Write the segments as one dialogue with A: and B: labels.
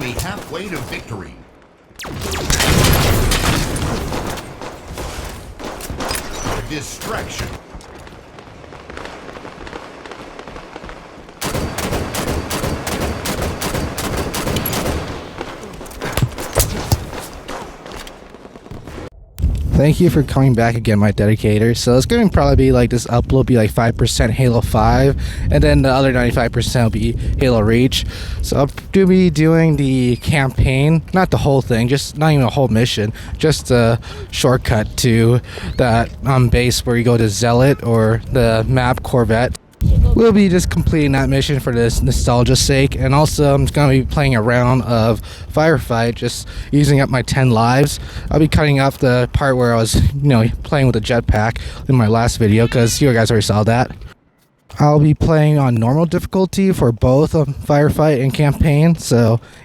A: enemy halfway to victory. Distraction.
B: Thank you for coming back again, my dedicator. So it's going to probably be like this upload will be like 5% Halo 5, and then the other 95% will be Halo Reach. So I'll be doing the campaign, not the whole thing, just not even a whole mission, just a shortcut to that base where you go to Zealot or the map Corvette. We'll be just completing that mission for this nostalgia's sake, and also I'm going to be playing a round of Firefight, just using up my 10 lives. I'll be cutting off the part where I was, playing with a jetpack in my last video, because you guys already saw that. I'll be playing on normal difficulty for both Firefight and campaign,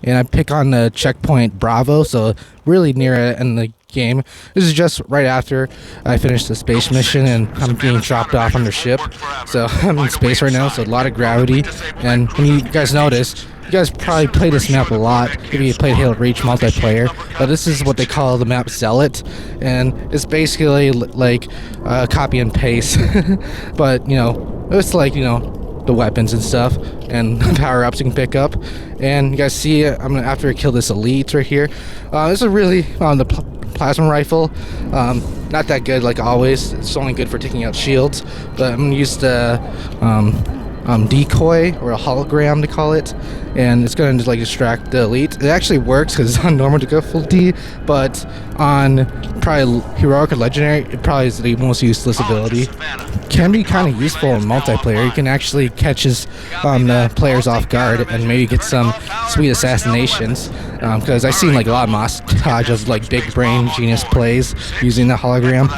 B: and I pick on the checkpoint Bravo, so really near it in the game. This is just right after I finished the space mission and I'm being dropped off on the ship, so I'm in space right now, so a lot of gravity. And when you guys notice, you guys probably play this map a lot if you played Halo Reach multiplayer, but this is what they call the map Zealot, and it's basically like copy and paste but it's like the weapons and stuff and power-ups you can pick up. And you guys see after I kill this elite right here, this is really the plasma rifle, not that good like always. It's only good for taking out shields, but I'm gonna use the decoy, or a hologram to call it, and it's going to like distract the elite. It actually works because it's on normal difficulty, but on probably heroic or legendary, it probably is the most useless ability. Can be kind of useful in multiplayer. You can actually catch the players off guard and maybe get some sweet assassinations, because I've seen like a lot of montage of like big brain genius plays using the hologram.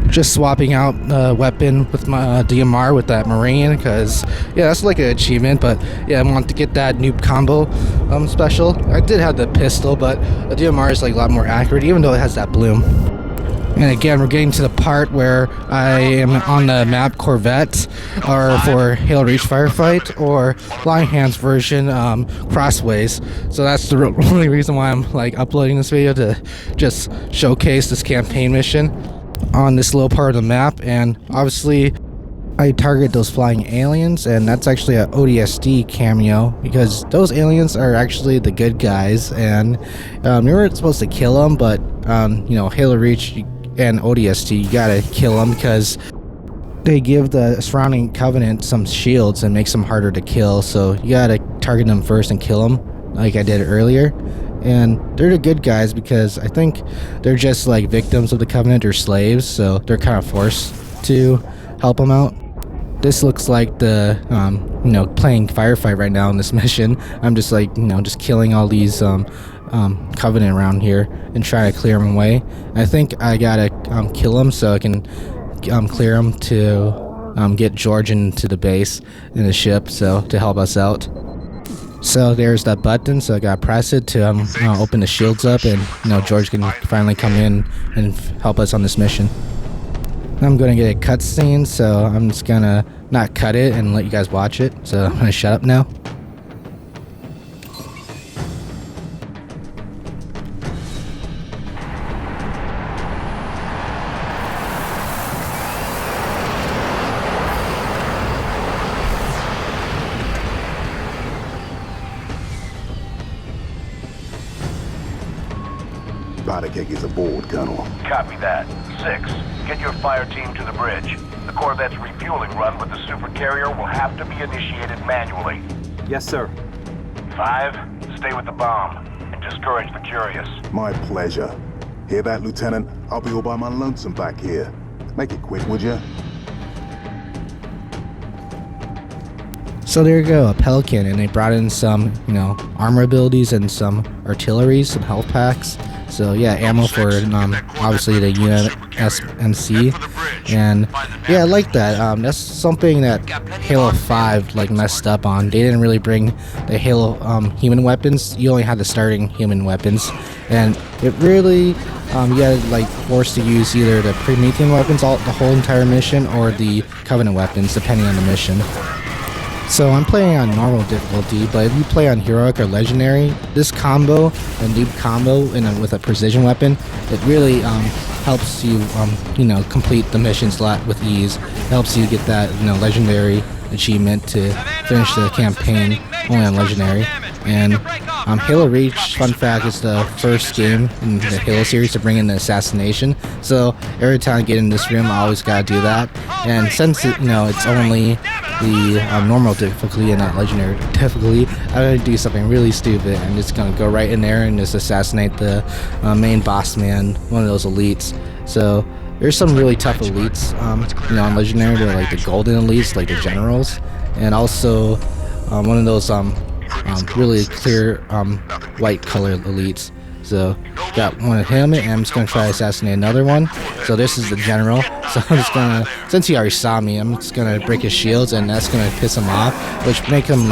B: Just swapping out the weapon with my DMR with that Marine, because that's like an achievement. But I want to get that noob combo special. I did have the pistol, but the DMR is like a lot more accurate, even though it has that bloom. And again, we're getting to the part where I am on the map Corvette, or for Halo Reach Firefight, or Lionhand's version Crossways. So that's the only reason why I'm like uploading this video, to just showcase this campaign mission on this little part of the map. And obviously I target those flying aliens, and that's actually a ODST cameo, because those aliens are actually the good guys, and you weren't supposed to kill them, but Halo Reach and ODST, you gotta kill them because they give the surrounding Covenant some shields and makes them harder to kill. So you gotta target them first and kill them, like I did earlier. And they're the good guys because I think they're just like victims of the Covenant or slaves, so they're kind of forced to help them out. This looks like the playing Firefight right now in this mission. I'm just like just killing all these Covenant around here and try to clear them away. I think I gotta kill them so I can clear them to get George into the base in the ship, so to help us out. So there's that button, so I gotta press it to open the shields up, and George can finally come in and help us on this mission. I'm gonna get a cutscene, so I'm just gonna not cut it and let you guys watch it. So I'm gonna shut up now.
C: Powder keg is aboard, Colonel.
D: Copy that. 6, get your fire team to the bridge. The Corvette's refueling run with the supercarrier will have to be initiated manually.
E: Yes, sir.
D: 5, stay with the bomb and discourage the curious.
C: My pleasure. Hear that, Lieutenant? I'll be all by my lonesome back here. Make it quick, would you?
B: So there you go, a Pelican, and they brought in some, armor abilities and some artillery, some health packs. So ammo for obviously the USMC, and I like that. That's something that Halo 5 messed up on. They didn't really bring the Halo human weapons. You only had the starting human weapons, and it really you got forced to use either the Promethean weapons the whole entire mission, or the Covenant weapons depending on the mission. So I'm playing on normal difficulty, but if you play on heroic or legendary, this combo, a noob combo, and with a precision weapon, it really helps you, complete the missions a lot with ease. It helps you get that, legendary achievement to finish the campaign only on legendary. And Halo Reach, fun fact, is the first game in the Halo series to bring in the assassination. So every time I get in this room, I always gotta do that. And since it's only the normal difficulty and not legendary difficulty, I'm gonna do something really stupid. I'm just gonna go right in there and just assassinate the main boss man, one of those elites. So there's some really tough elites, on legendary. They're like the golden elites, like the generals, and also one of those really clear white color elites. So got one of him, and I'm just gonna try to assassinate another one. So this is the general. So I'm just gonna, since he already saw me, I'm just gonna break his shields, and that's gonna piss him off, which make him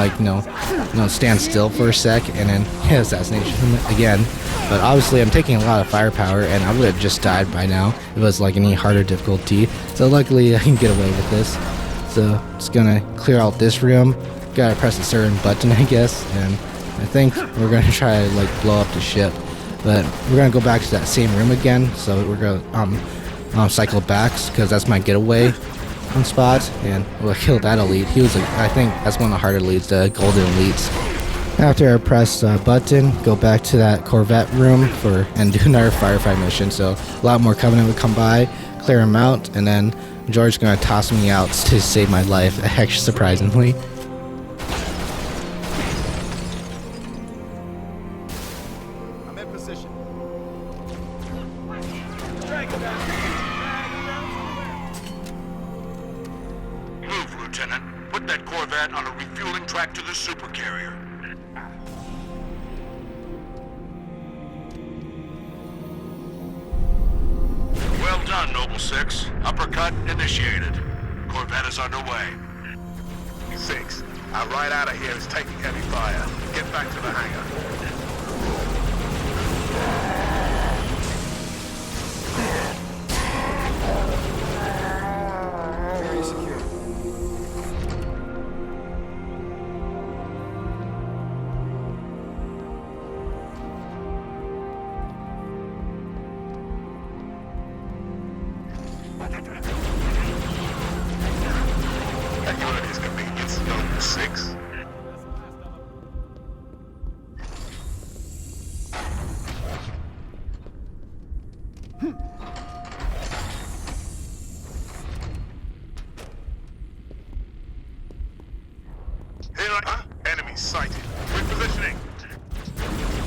B: stand still for a sec, and then assassinate him again. But obviously I'm taking a lot of firepower, and I would have just died by now if it was like any harder difficulty. So luckily I can get away with this. So just gonna clear out this room. Gotta press a certain button, I guess, and I think we're gonna try to blow up the ship. But we're gonna go back to that same room again, so we're gonna cycle back because that's my getaway spot, and we'll kill that elite. He was I think that's one of the harder elites, the golden elites. After I press button, go back to that Corvette room and do another firefight mission. So a lot more Covenant would come by, clear him out, and then George's gonna toss me out to save my life, actually surprisingly.
A: Move, Lieutenant. Put that Corvette on a refueling track to the supercarrier. Well done, Noble 6. Uppercut initiated. Corvette is underway.
C: 6. Our ride out of here is taking heavy fire. Get back to the hangar. At your earliest convenience, Noble 6. Enemy sighted. Repositioning.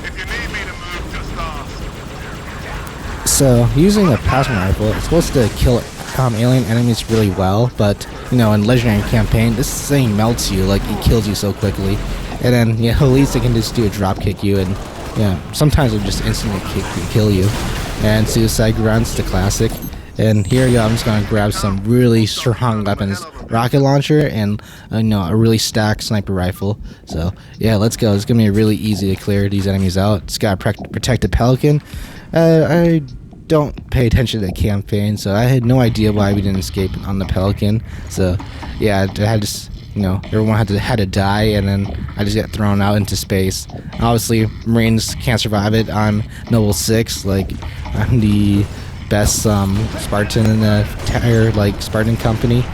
C: If you need me to move, just ask.
B: So using a plasma rifle, it's supposed to kill alien enemies really well, but in legendary campaign, this thing melts you, it kills you so quickly. And then at least they can just do a drop kick you, and sometimes it'll just instantly kill you. And suicide grunts, the classic. And here we go, I'm just gonna grab some really strong weapons, rocket launcher and a really stacked sniper rifle. So yeah, let's go. It's gonna be really easy to clear these enemies out. Just gotta protect the Pelican. I don't pay attention to the campaign, so I had no idea why we didn't escape on the Pelican. So yeah, I had to, everyone had to die, and then I just got thrown out into space. Obviously, Marines can't survive it. I'm Noble 6, I'm the best Spartan in the entire Spartan company.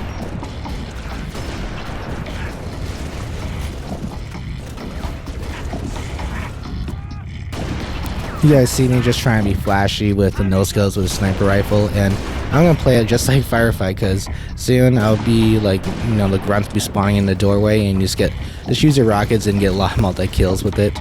B: You guys see me just trying to be flashy with the no-scopes with a sniper rifle, and I'm gonna play it just like Firefight, because soon I'll be the grunts be spawning in the doorway, and just use your rockets and get a lot of multi-kills with it.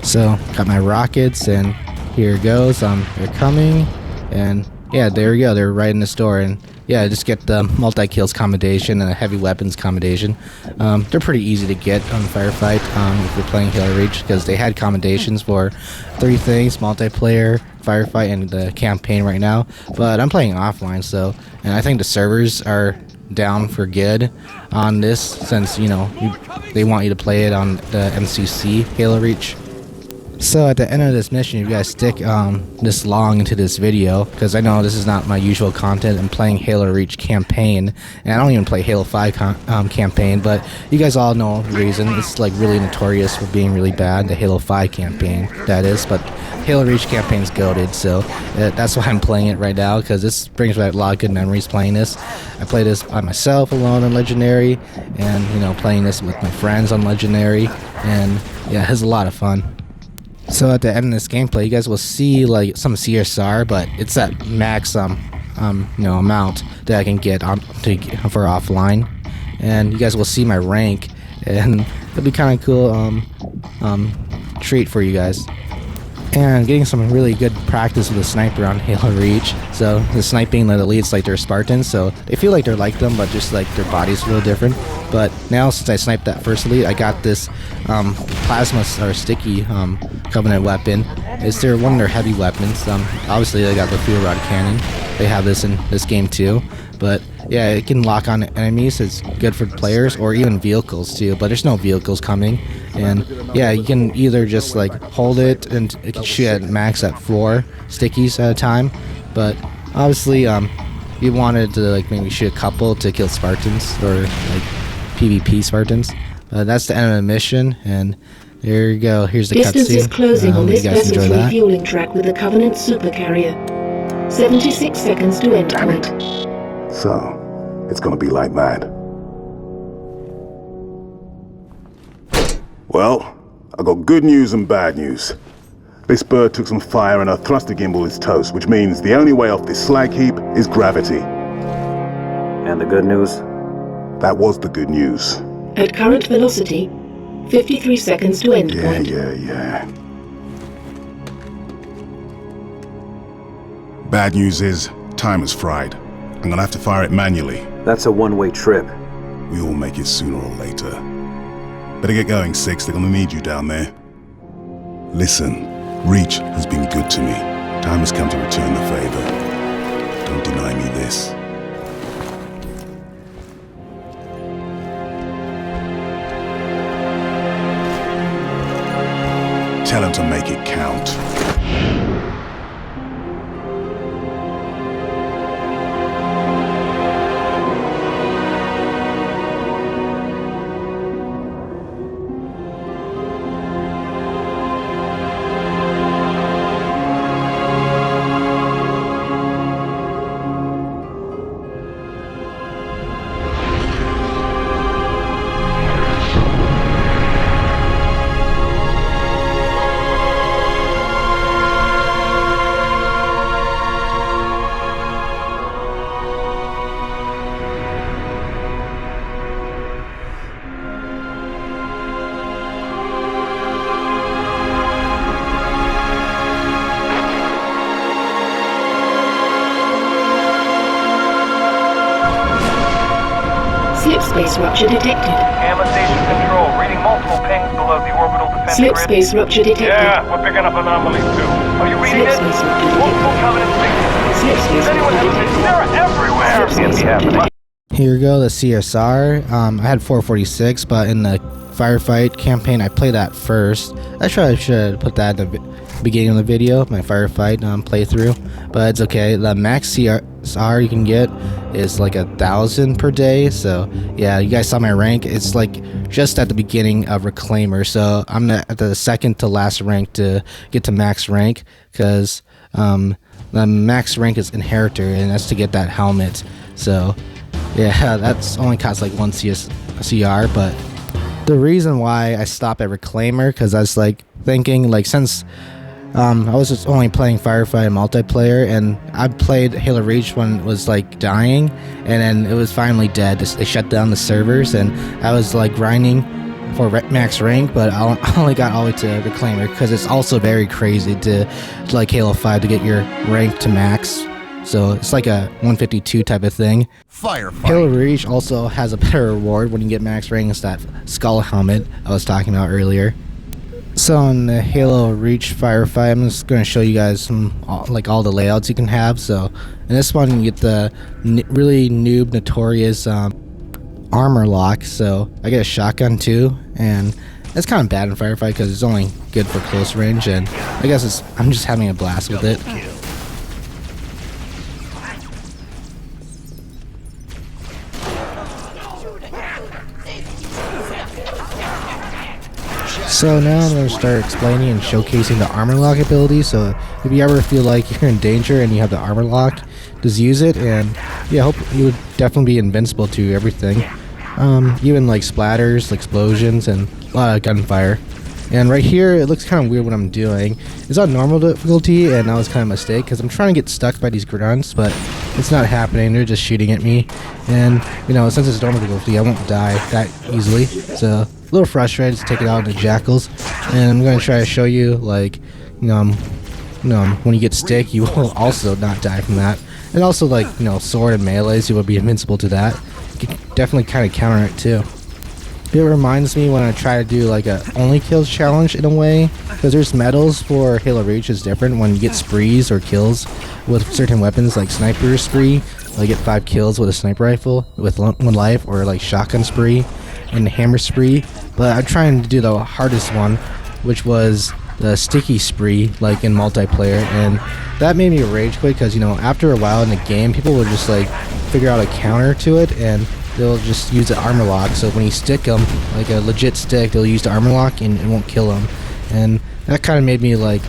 B: So got my rockets, and here it goes. They're coming, and yeah, there we go. They're right in the store, and yeah, just get the multi-kills commendation and a heavy weapons commendation. They're pretty easy to get on Firefight if you're playing Halo Reach, because they had commendations for 3 things: multiplayer, Firefight, and the campaign right now. But I'm playing offline, so, and I think the servers are down for good on this, since, you know, they want you to play it on the MCC Halo Reach. So at the end of this mission, if you guys stick this long into this video, because I know this is not my usual content, I'm playing Halo Reach campaign, and I don't even play Halo 5 campaign, but you guys all know the reason. It's like really notorious for being really bad, the Halo 5 campaign, that is, but Halo Reach campaign's goated, so that's why I'm playing it right now, because this brings back a lot of good memories playing this. I play this by myself alone on Legendary, and, you know, playing this with my friends on Legendary, and yeah, it was a lot of fun. So at the end of this gameplay, you guys will see like some CSR, but it's that max you know, amount that I can get for offline, and you guys will see my rank, and it'll be kind of cool treat for you guys. And getting some really good practice with a sniper on Halo Reach. So the sniping that elites, like they're Spartans, so they feel like they're like them, but just like their body's a little different. But now, since I sniped that first elite, I got this plasma or sticky Covenant weapon. It's one of their heavy weapons. Obviously they got the fuel rod cannon. They have this in this game too. But yeah, it can lock on enemies. It's good for players or even vehicles too, but there's no vehicles coming. And yeah, you can either just like hold it and it can shoot at max at 4 stickies at a time. But obviously you wanted to like maybe shoot a couple to kill Spartans or like PvP Spartans. That's the end of the mission, and there you go. Here's the cutscene.
E: Distance is closing on this vessel's
B: that.
E: refueling track with the Covenant supercarrier. 76 seconds to endpoint.
C: So, it's gonna be like that. Well, I got good news and bad news. This bird took some fire and our thruster gimbal is toast, which means the only way off this slag heap is gravity.
F: And the good news?
C: That was the good news.
E: At current velocity, 53 seconds to endpoint.
C: Yeah. Bad news is, time is fried. I'm gonna have to fire it manually.
F: That's a one-way trip.
C: We all make it sooner or later. Better get going, Six. They're gonna need you down there. Listen, Reach has been good to me. Time has come to return the favor. Don't deny me this. Tell him to make it count.
E: Slip space rupture detected.
D: Gamma station control, reading multiple pings below the orbital defense
E: Slip
D: grid.
E: space rupture detected.
D: Yeah, we're picking up anomalies too. Are you reading
E: Slip
D: it?
E: space rupture
D: Multiple
E: detected.
D: Covenant signals.
E: Slip space
D: Does anyone
E: rupture
D: have
E: detected.
D: They're everywhere.
E: Slip space rupture detected.
B: Here we go, the CSR. I had 446, but in the Firefight campaign, I played that first. I should put that in the beginning of the video, my Firefight playthrough, but it's okay. The max CSR you can get is like 1,000 per day, so yeah, you guys saw my rank. It's like just at the beginning of Reclaimer, so I'm at the second to last rank to get to max rank, because the max rank is Inheritor, and that's to get that helmet. So yeah, that's only costs like 1 CR, but the reason why I stopped at Reclaimer, because I was like thinking, like, since I was just only playing Firefight multiplayer, and I played Halo Reach when it was like dying, and then it was finally dead. They shut down the servers, and I was like grinding for max rank, but I only got all the way to Reclaimer, because it's also very crazy to like Halo 5 to get your rank to max so it's like a 152 type of thing.
G: Firefight.
B: Halo Reach also has a better reward when you get max rank. It's that skull helmet I was talking about earlier. So in the Halo Reach Firefight, I'm just going to show you guys some like all the layouts you can have. So in this one, you get the really noob notorious armor lock. So I get a shotgun too, and that's kind of bad in Firefight because it's only good for close range, and I guess I'm just having a blast with it. So now I'm going to start explaining and showcasing the armor lock ability. So if you ever feel like you're in danger and you have the armor lock, just use it, and yeah, I hope you would definitely be invincible to everything. Even like splatters, explosions, and a lot of gunfire. And right here, it looks kind of weird what I'm doing. It's on normal difficulty, and that was kind of a mistake because I'm trying to get stuck by these grunts, but it's not happening. They're just shooting at me, and you know, since it's normal difficulty, I won't die that easily. So a little frustrated to take it out on the jackals, and I'm going to try to show you like, when you get stick, you will also not die from that. And also like, sword and melees, you will be invincible to that. You can definitely kind of counter it too. It reminds me when I try to do like a only kills challenge in a way, because there's medals for Halo Reach is different when you get sprees or kills with certain weapons, like sniper spree, like get 5 kills with a sniper rifle with 1 life, or like shotgun spree and hammer spree. But I'm trying to do the hardest one, which was the sticky spree, like in multiplayer, and that made me rage quit because after a while in the game, people would just like figure out a counter to it, and they'll just use the armor lock. So when you stick them, like a legit stick, they'll use the armor lock and it won't kill them. And that kind of made me like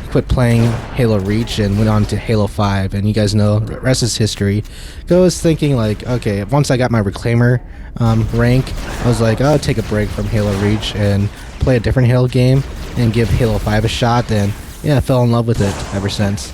B: quit playing Halo Reach and went on to Halo 5. And you guys know the rest is history. I was thinking like, okay, once I got my Reclaimer rank, I was like, I'll take a break from Halo Reach and play a different Halo game and give Halo 5 a shot. And yeah, I fell in love with it ever since.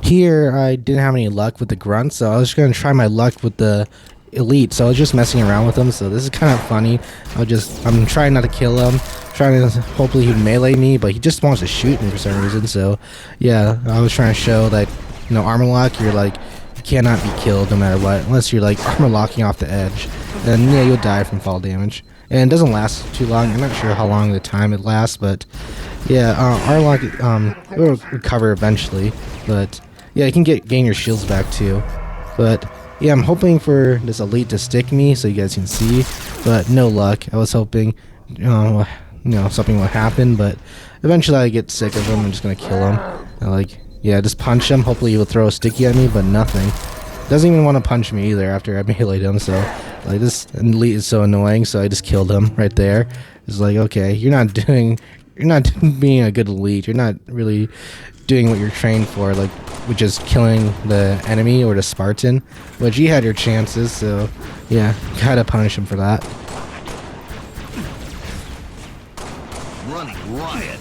B: Here, I didn't have any luck with the grunts, so I was just going to try my luck with the elite. So I was just messing around with him, so this is kind of funny. I'm trying not to kill him, trying to hopefully he melee me, but he just wants to shoot me for some reason. So yeah, I was trying to show that, armor lock, you're like, you cannot be killed no matter what, unless you're like armor locking off the edge. Then yeah, you'll die from fall damage. And it doesn't last too long. I'm not sure how long the time it lasts, but yeah, armor lock, it will recover eventually, but yeah, you can gain your shields back too. But yeah, I'm hoping for this elite to stick me so you guys can see, but no luck. I was hoping, something would happen, but eventually I get sick of him. I'm just gonna kill him. Just punch him. Hopefully he will throw a sticky at me, but nothing. Doesn't even want to punch me either after I meleeed him. So like this elite is so annoying. So I just killed him right there. It's like, okay, you're not being a good elite. You're not really doing what you're trained for, like, which is killing the enemy or the Spartan, which you had your chances, so yeah, gotta punish him for that.
G: Running riot.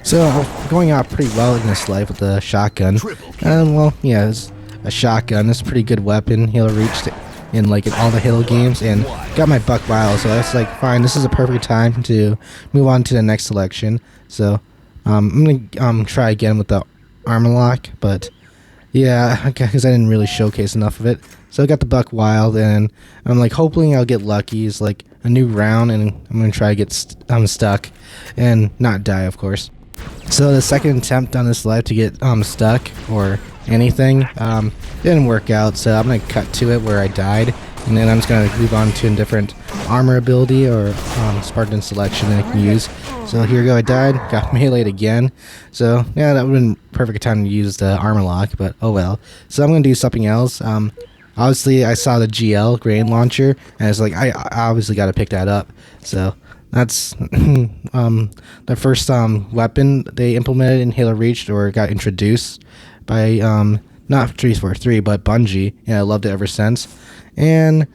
B: So going out pretty well in this life with the shotgun. Well, yeah, it's a shotgun. It's a pretty good weapon. Halo Reach in all the Halo games, and got my buck vial, so that's like fine. This is a perfect time to move on to the next selection. So I'm gonna try again with the armor lock, but yeah, because I didn't really showcase enough of it. So I got the buck wild, and I'm like hoping I'll get lucky. It's like a new round, and I'm gonna try to get stuck and not die, of course. So the second attempt on this life to get stuck or anything didn't work out, so I'm gonna cut to it where I died, And then I'm just going to move on to a different armor ability or Spartan selection that I can use. So here we go, I died, got meleeed again. So yeah, that would have been perfect time to use the armor lock, but oh well. So I'm going to do something else. Obviously I saw the GL grenade launcher, and it's like I obviously got to pick that up. So that's the first weapon they implemented in Halo Reach, or got introduced by not 343 but Bungie, and I loved it ever since. And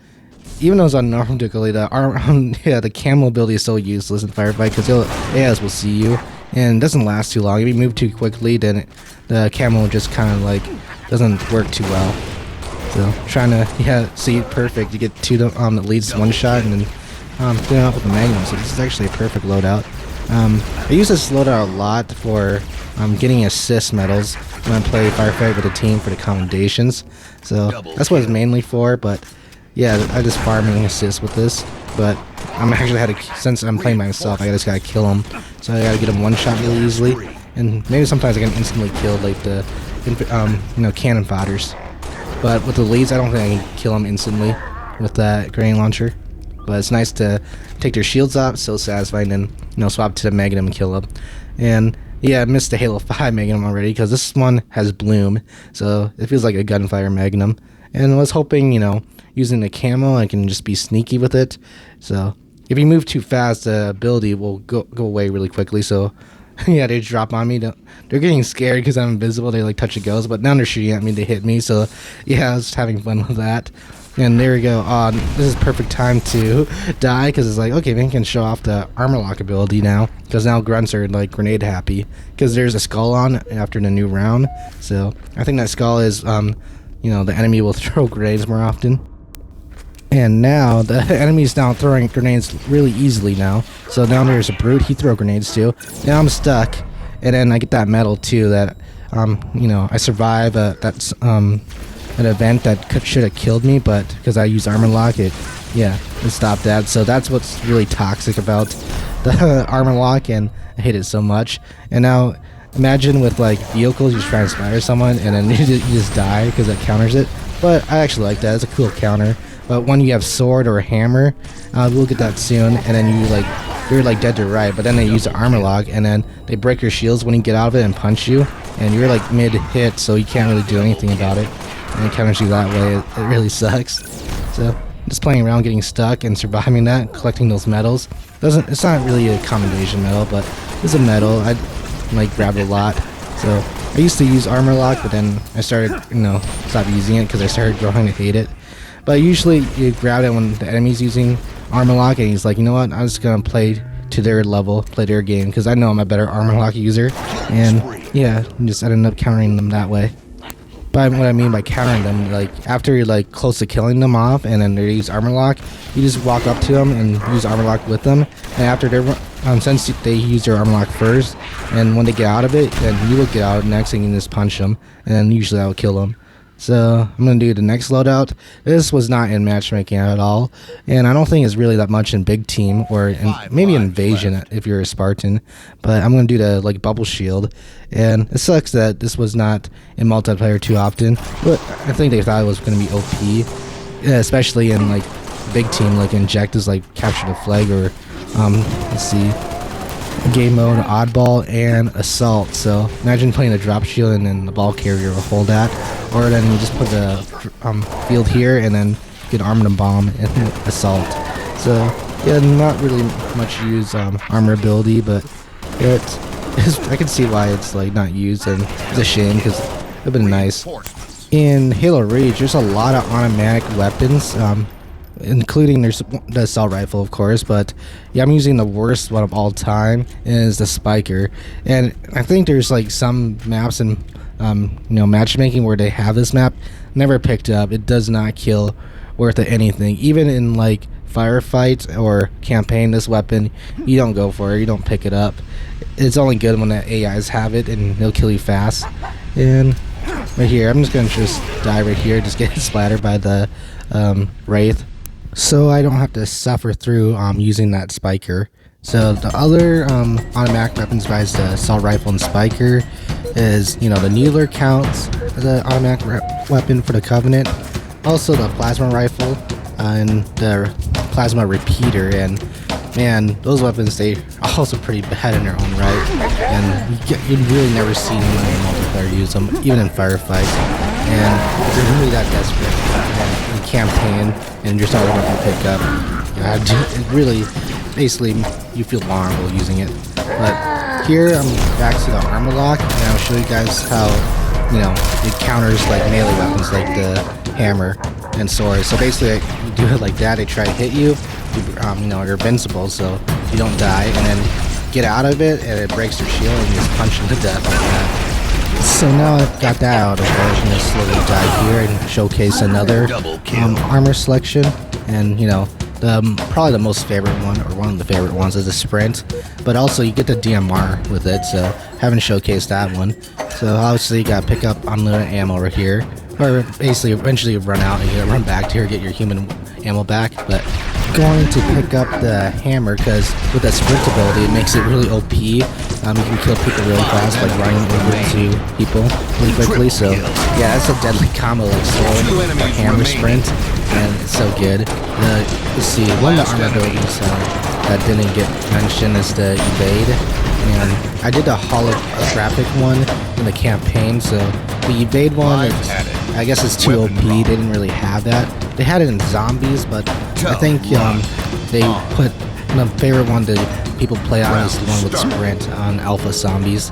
B: even though it's on normal difficulty, the camo ability is so useless in Firefight because AIs will see you and it doesn't last too long. If you move too quickly, then the camo just kind of like doesn't work too well. So trying to see it perfect, you get two that leads one shot and then clean up with the Magnum. So this is actually a perfect loadout. I use this loadout a lot for getting assist medals when I play Firefight with a team for the commendations. So that's what it's mainly for, but yeah, I just farming assists with this. But I'm actually since I'm playing by myself, I just gotta kill him. So I gotta get him one shot really easily, and maybe sometimes I can instantly kill like the cannon fodders. But with the leads, I don't think I can kill them instantly with that grenade launcher. But it's nice to take their shields off, so satisfying, and swap to the Magnum and kill them. And yeah, I missed the Halo 5 Magnum already because this one has bloom, so it feels like a gunfire Magnum. And I was hoping, using the camo, I can just be sneaky with it. So if you move too fast, the ability will go away really quickly. So yeah, they drop on me. They're getting scared because I'm invisible. They like touch the ghost, but now they're shooting at me. They hit me. So yeah, I was just having fun with that. And there we go. This is perfect time to die because it's like, okay, we can show off the armor lock ability now, because now grunts are like grenade happy because there's a skull on after the new round. So I think that skull is the enemy will throw grenades more often. And now the enemy's now throwing grenades really easily now. So now there's a brute, he throw grenades too. Now I'm stuck, and then I get that medal too that I survive that's an event that should have killed me, but because I used armor lock, it stopped that. So that's what's really toxic about the armor lock, and I hate it so much. And now imagine with like vehicles, you just try to inspire someone and then you just die because it counters it. But I actually like that, it's a cool counter. But when you have sword or a hammer, we'll get that soon, and then you're like dead to right, but then they use the armor lock and then they break your shields when you get out of it and punch you, and you're like mid hit, so you can't really do anything about it. And it counters you that way. It really sucks. So just playing around, getting stuck and surviving that, collecting those medals. It's not really a commendation medal, but it's a medal. I grab it a lot. So I used to use armor lock, but then I started stop using it because I started growing to hate it. But usually you grab it when the enemy's using armor lock, and he's like, you know what, I'm just gonna play to their level, play their game, because I know I'm a better armor lock user. And yeah, just ended up countering them that way. But what I mean by countering them, like after you're like close to killing them off and then they use armor lock, you just walk up to them and use armor lock with them. And after they're since they use their armor lock first, and when they get out of it, then you will get out next and you can just punch them, and then usually that will kill them. So I'm gonna do the next loadout. This was not in matchmaking at all, and I don't think it's really that much in big team or maybe in invasion if you're a Spartan. But I'm gonna do the bubble shield, and it sucks that this was not in multiplayer too often. But I think they thought it was gonna be OP, especially in big team, like inject is capture the flag, or let's see, game mode, oddball, and assault. So imagine playing a drop shield and then the ball carrier will hold that, or then you just put the field here and then get armor and bomb and assault. So yeah, not really much use armor ability, but I can see why it's not used, and it's a shame because it would have been nice. In Halo Reach, there's a lot of automatic weapons, including there's the assault rifle, of course, but yeah, I'm using the worst one of all time is the spiker. And I think there's some maps in matchmaking where they have this map, never picked up. It does not kill worth of anything. Even in Firefight or campaign, this weapon, you don't go for it, you don't pick it up. It's only good when the AIs have it and they'll kill you fast. And right here, I'm just gonna die right here, just get splattered by the Wraith, so I don't have to suffer through using that spiker. So the other automatic weapons besides the assault rifle and spiker is, the Needler counts as an automatic weapon for the Covenant. Also the plasma rifle and the plasma repeater, and man, those weapons, they are also pretty bad in their own right, and you really never see anyone in multiplayer use them, even in Firefight. And if you're really that desperate and in campaign and you're starting to pick up, it really, basically, you feel vulnerable using it. But here I'm back to the armor lock, and I'll show you guys how, you know, it counters like melee weapons like the hammer and sword. So basically, you do it like that, they try to hit you, you know, you're invincible, so you don't die, and then get out of it, and it breaks your shield, and you just punch them to death like that. So now I've got that out of the way, I'm going to slowly dive here and showcase another armor selection, and you know, probably the most favorite one, or one of the favorite ones, is the sprint, but also you get the DMR with it, so haven't showcased that one. So obviously you gotta pick up unlimited ammo over here, or basically eventually you run out and you gotta run back to here, get your human ammo back. But going to pick up the hammer, because with that sprint ability it makes it really OP. You can kill people really fast, like running over to people really quickly. So yeah, that's a deadly combo, like sword, or hammer sprint, and it's so good. Let's see, one of the armor abilities that didn't get mentioned is the evade, and I did the holographic one in the campaign. So the evade one, I guess it's too OP. They didn't really have that. They had it in zombies, but I think they put the favorite one that people play on is the one with sprint on alpha zombies.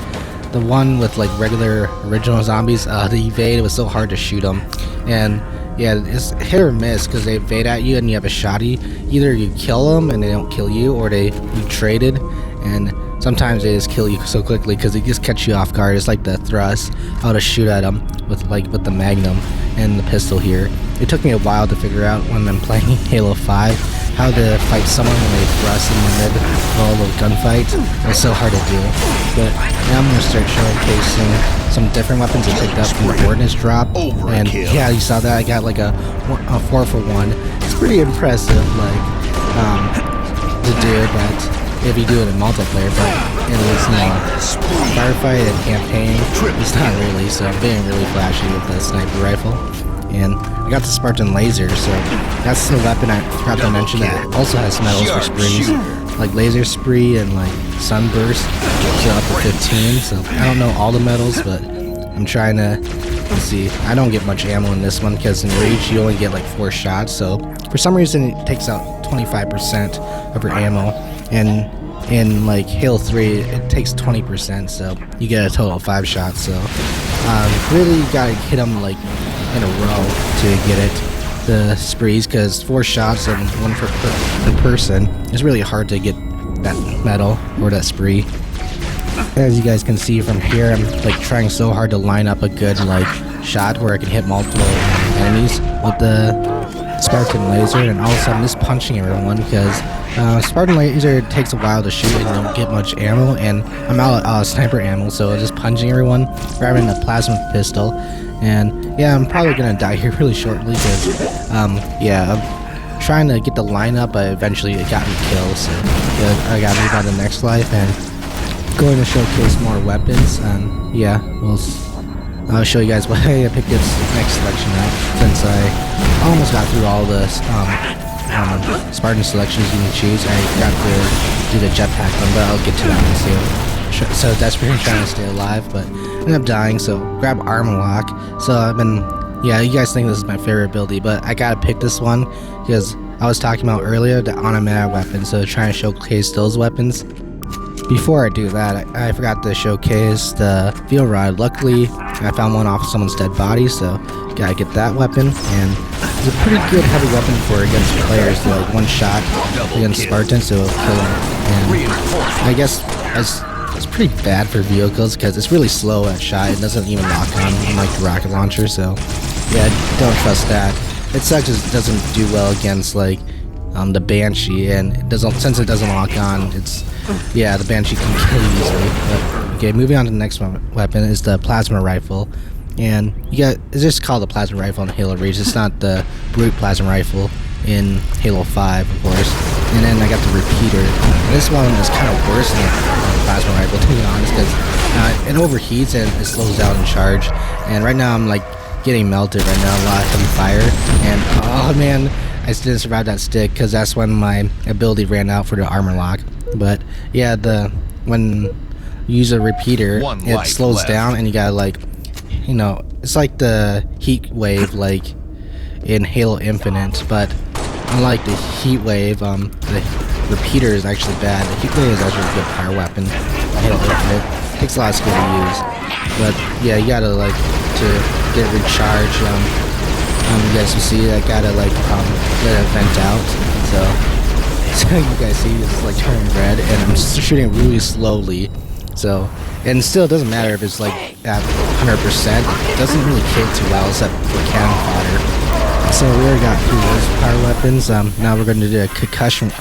B: The one with like regular original zombies, the evade, it was so hard to shoot them, and yeah, it's hit or miss because they evade at you and you have a shotty. Either you kill them and they don't kill you, or you traded, and sometimes they just kill you so quickly because they just catch you off guard. It's like the thrust, how to shoot at them with the Magnum and the pistol here. It took me a while to figure out when I'm playing Halo 5 how to fight someone when they thrust in the mid of all the gunfights. It's so hard to do. But now I'm going to start showcasing some different weapons I picked up from the ordnance drop. And yeah, you saw that, I got like a 4-for-1. It's pretty impressive, like, to do that if you do it in multiplayer, but in this Firefight and campaign, it's not really, so I'm being really flashy with the sniper rifle. And I got the Spartan laser, so that's the weapon I forgot to mention that also has medals for sprees, like laser spree and like sunburst, so up to 15. So I don't know all the medals, but I'm trying to, let's see, I don't get much ammo in this one because in Reach you only get like 4 shots, so for some reason it takes out 25% of your ammo, and in like Halo 3 it takes 20%, so you get a total of 5 shots. So really you gotta hit them like in a row to get it, the sprees, because 4 shots and 1 per person is really hard to get that medal or that spree. As you guys can see from here, I'm like trying so hard to line up a good like shot where I can hit multiple enemies with the Spartan laser, and also I'm just punching everyone because Spartan laser takes a while to shoot and you don't get much ammo, and I'm out of sniper ammo, so just punching everyone, grabbing the plasma pistol. And yeah, I'm probably gonna die here really shortly because yeah, I'm trying to get the lineup, but eventually it got me killed, so yeah, I gotta move on to the next life and going to showcase more weapons. And yeah, I'll show you guys why I picked this next selection out, since I almost got through all the Spartan selections you can choose. I got to do the jetpack one, but I'll get to that one soon. So desperately trying to stay alive, but ended up dying, so grab armor lock. So I've been, yeah, you guys think this is my favorite ability, but I gotta pick this one because I was talking about earlier the automatic weapon, so trying to showcase those weapons. Before I do that, I forgot to showcase the field rod. Luckily I found one off someone's dead body, so gotta get that weapon, and it's a pretty good heavy weapon for against players, like 1 shot against Spartans, so it'll kill them. And I guess it's pretty bad for vehicles because it's really slow at shot. It doesn't even lock on like the rocket launcher, so yeah, don't trust that. It sucks, it doesn't do well against like the Banshee, and it doesn't, since it doesn't lock on, it's, yeah, the Banshee can kill you easily. But, okay, moving on to the next weapon is the plasma rifle, and it's just called the plasma rifle in Halo Reach. It's not the brute plasma rifle in Halo 5, of course. And then I got the repeater. And this one is kind of worse than the plasma rifle, to be honest, because it overheats and it slows down in charge. And right now I'm like getting melted right now, a lot of heavy fire, and oh man, I didn't survive that stick because that's when my ability ran out for the armor lock. But yeah, when you use a repeater, it slows down, and you gotta like, it's like the heat wave like in Halo Infinite, but unlike the heat wave, the repeater is actually bad. The heat wave is actually a good power weapon. Halo Infinite takes a lot of skill to use, but yeah, you gotta like to get recharged. You guys can see I gotta like let it vent out. So you guys see it's like turning red, and I'm just shooting really slowly. So, and still it doesn't matter if it's like at 100%. It doesn't really kill too well except for cannon fodder. So we already got through those power weapons. Now we're going to do a concussion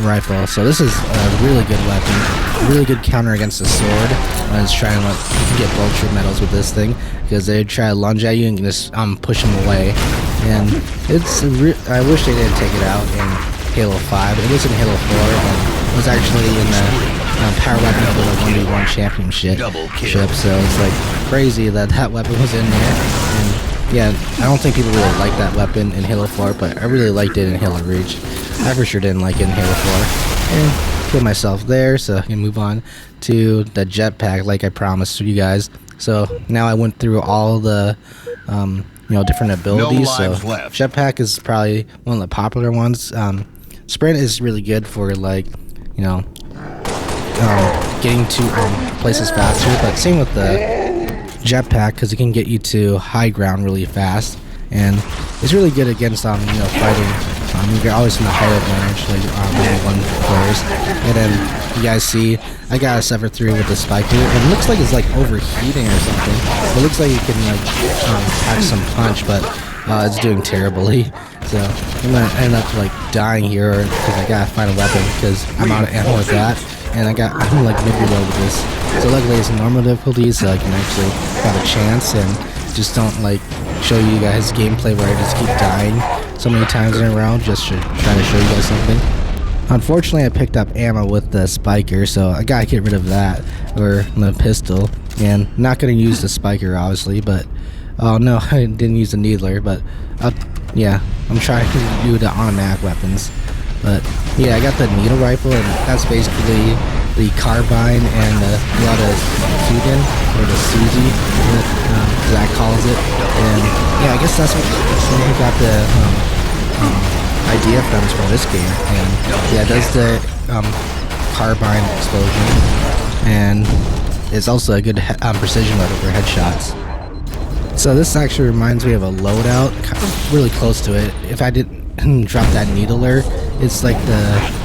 B: rifle. So this is a really good weapon, really good counter against the sword. When it's trying to like, you can get vulture medals with this thing because they try to lunge at you and just push them away. And it's I wish they didn't take it out in Halo 5. It was in Halo 4, and it was actually in the power weapon for the 1v1 championship. So it's like crazy that weapon was in there. And yeah, I don't think people really like that weapon in Halo 4, but I really liked it in Halo Reach. I for sure didn't like it in Halo 4. And kill myself there, so I can move on to the jetpack like I promised you guys. So now I went through all the different abilities. So jetpack is probably one of the popular ones. Sprint is really good for like, getting to places faster, but same with the jetpack because it can get you to high ground really fast, and it's really good against fighting. You're always in the height advantage, like one players. And then you guys see I got a suffer through with the spiker. It looks like it's like overheating or something. It looks like you can like pack some punch, but it's doing terribly. So I'm gonna end up like dying here because I gotta find a weapon because I'm out of ammo with that. And I'm like mid-reload with this. So luckily it's normal difficulty, so I can actually have a chance and just don't like show you guys gameplay where I just keep dying so many times in a row just trying to show you guys something. Unfortunately I picked up ammo with the spiker, so I gotta get rid of that, or the pistol. And not gonna use the spiker obviously, but oh no, I didn't use the needler, but yeah, I'm trying to do the automatic weapons. But yeah, I got the needle rifle, and that's basically the carbine and a lot of Sudan, or the Suzy, Zach calls it. And yeah, I guess that's what he got the idea from this game. And yeah, it does the carbine explosion, and it's also a good precision weapon for headshots. So this actually reminds me of a loadout, really close to it. If I didn't drop that needler, it's like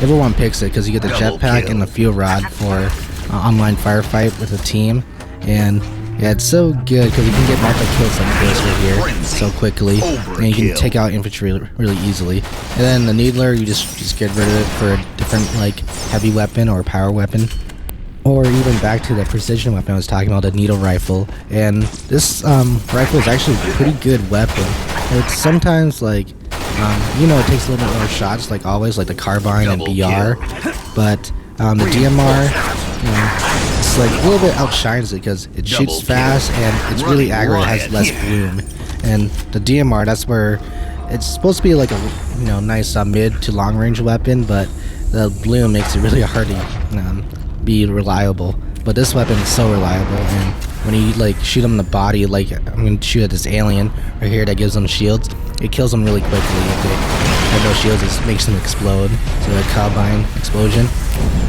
B: everyone picks it because you get the jetpack and the fuel rod for online firefight with a team. And yeah, it's so good because you can get multiple kills like this right here so quickly, and you can take out infantry really easily. And then the needler, you just get rid of it for a different like heavy weapon or power weapon. Or even back to the precision weapon I was talking about, the needle rifle. And this rifle is actually a pretty good weapon. It's sometimes like, it takes a little bit more shots, like always, like the carbine and BR. But the DMR, it's like a little bit outshines it because it shoots fast and it's really aggro. It has less bloom. And the DMR, that's where it's supposed to be like a nice mid to long range weapon, but the bloom makes it really hard to be reliable. But this weapon is so reliable, and when you like shoot them in the body, like I'm gonna shoot at this alien right here that gives them shields, it kills them really quickly. If they have no shields, it makes them explode. So the carbine explosion,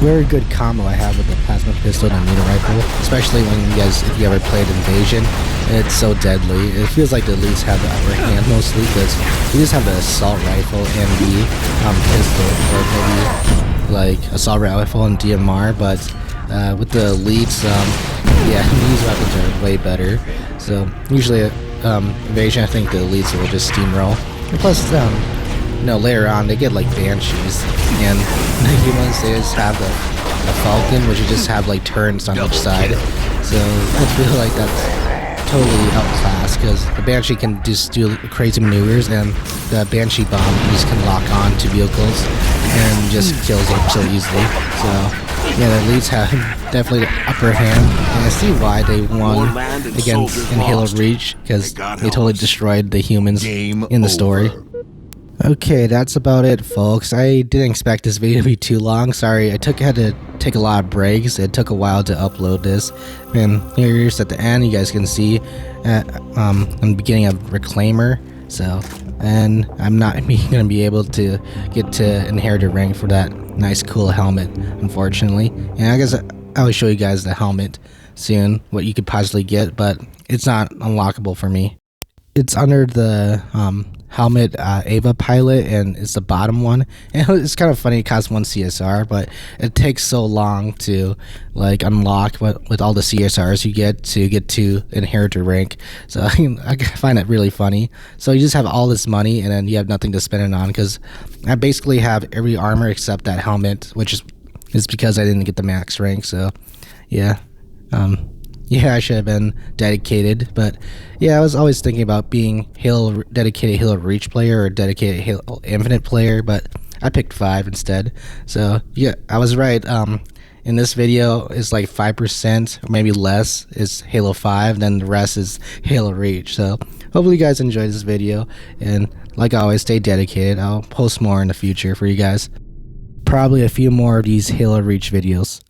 B: very good combo I have with the plasma pistol and needle rifle, especially if you ever played Invasion. It's so deadly. It feels like the elites have the upper hand mostly because you just have the assault rifle and the pistol, or maybe like assault rifle and DMR, but with the elites, these weapons are way better. So usually Invasion, I think the elites will just steamroll. And plus, later on they get like Banshees, and the humans, they just have the Falcon, which you just have like turrets on each side. So I feel like that's totally outclassed because the Banshee can just do crazy maneuvers, and the Banshee bomb just can lock on to vehicles and just kills them so easily. So yeah, the elites have definitely the upper hand, and I see why they won in Halo Reach, because they totally destroyed the humans in the story. Okay, that's about it, folks. I didn't expect this video to be too long. Sorry, had to take a lot of breaks. It took a while to upload this. And here's at the end, you guys can see in the beginning of Reclaimer. So, and I'm not going to be able to get to Inherited Rank for that nice, cool helmet, unfortunately. And I guess I will show you guys the helmet soon, what you could possibly get, but it's not unlockable for me. It's under the helmet Ava pilot, and it's the bottom one, and it's kind of funny. It costs 1 CSR, but it takes so long to like unlock with all the CSRs you get to Inheritor rank. So I find it really funny. So you just have all this money and then you have nothing to spend it on, because I basically have every armor except that helmet, which is because I didn't get the max rank. So yeah, I should have been dedicated, but yeah, I was always thinking about being dedicated Halo Reach player or dedicated Halo Infinite player, but I picked 5 instead. So yeah, I was right. In this video, it's like 5% or maybe less is Halo 5, then the rest is Halo Reach. So hopefully you guys enjoyed this video, and like always, stay dedicated. I'll post more in the future for you guys. Probably a few more of these Halo Reach videos.